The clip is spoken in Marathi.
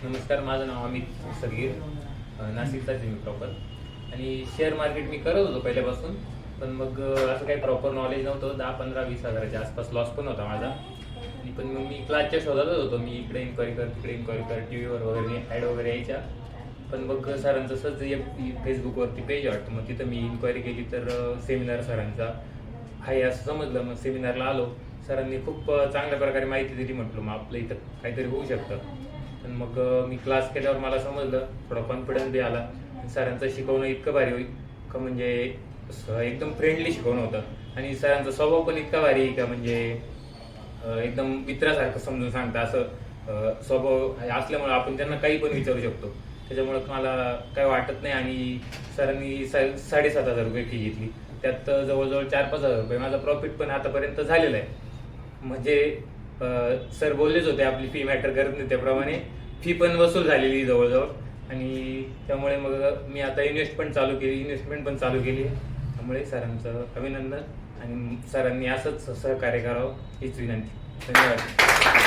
नमस्कार, माझं नाव अमित सगीर, नाशिकचाच आहे मी प्रॉपर. आणि शेअर मार्केट मी करत होतो पहिल्यापासून, पण मग असं काही प्रॉपर नॉलेज नव्हतं. 10-15-20 हजाराच्या आसपास लॉस पण होता माझा. आणि पण मग मी क्लासच्या शोधातच होतो. मी इकडे इन्क्वायरी कर, तिकडे इन्क्वायरी कर, टी व्हीवर वगैरे ॲड वगैरे यायच्या. पण मग सरांचं सहज एक फेसबुकवरती पेज वाटतं, मग तिथं मी इन्क्वायरी केली तर सेमिनार सरांचा आहे असं समजलं. मग सेमिनारला आलो. सरांनी खूप चांगल्या प्रकारे माहिती दिली. म्हटलं मग आपलं इथं काहीतरी होऊ शकतं. पण मग मी क्लास केल्यावर मला समजलं, थोडा कॉन्फिडन्स बी आला. सरांचं शिकवणं इतकं भारी होईल का, म्हणजे एकदम फ्रेंडली शिकवणं होतं. आणि सरांचा स्वभाव पण इतका भारी आहे का, म्हणजे एकदम मित्रासारखं समजून सांगता. असं स्वभाव असल्यामुळे आपण त्यांना काही पण विचारू शकतो. त्याच्यामुळं मला काय वाटत नाही. आणि सरांनी 7,500 रुपये फी घेतली. त्यात जवळजवळ 4-5 हजार रुपये माझा प्रॉफिट पण आतापर्यंत झालेला आहे. म्हणजे सर बोललेच होते आपली फी मॅटर करत नाही, त्याप्रमाणे फी पण वसूल झालेली जवळजवळ. आणि त्यामुळे मग मी आता इन्व्हेस्टमेंट पण चालू केली. त्यामुळे सरांचं अभिनंदन. आणि सरांनी असंच सहकार्य करावं हीच विनंती. धन्यवाद.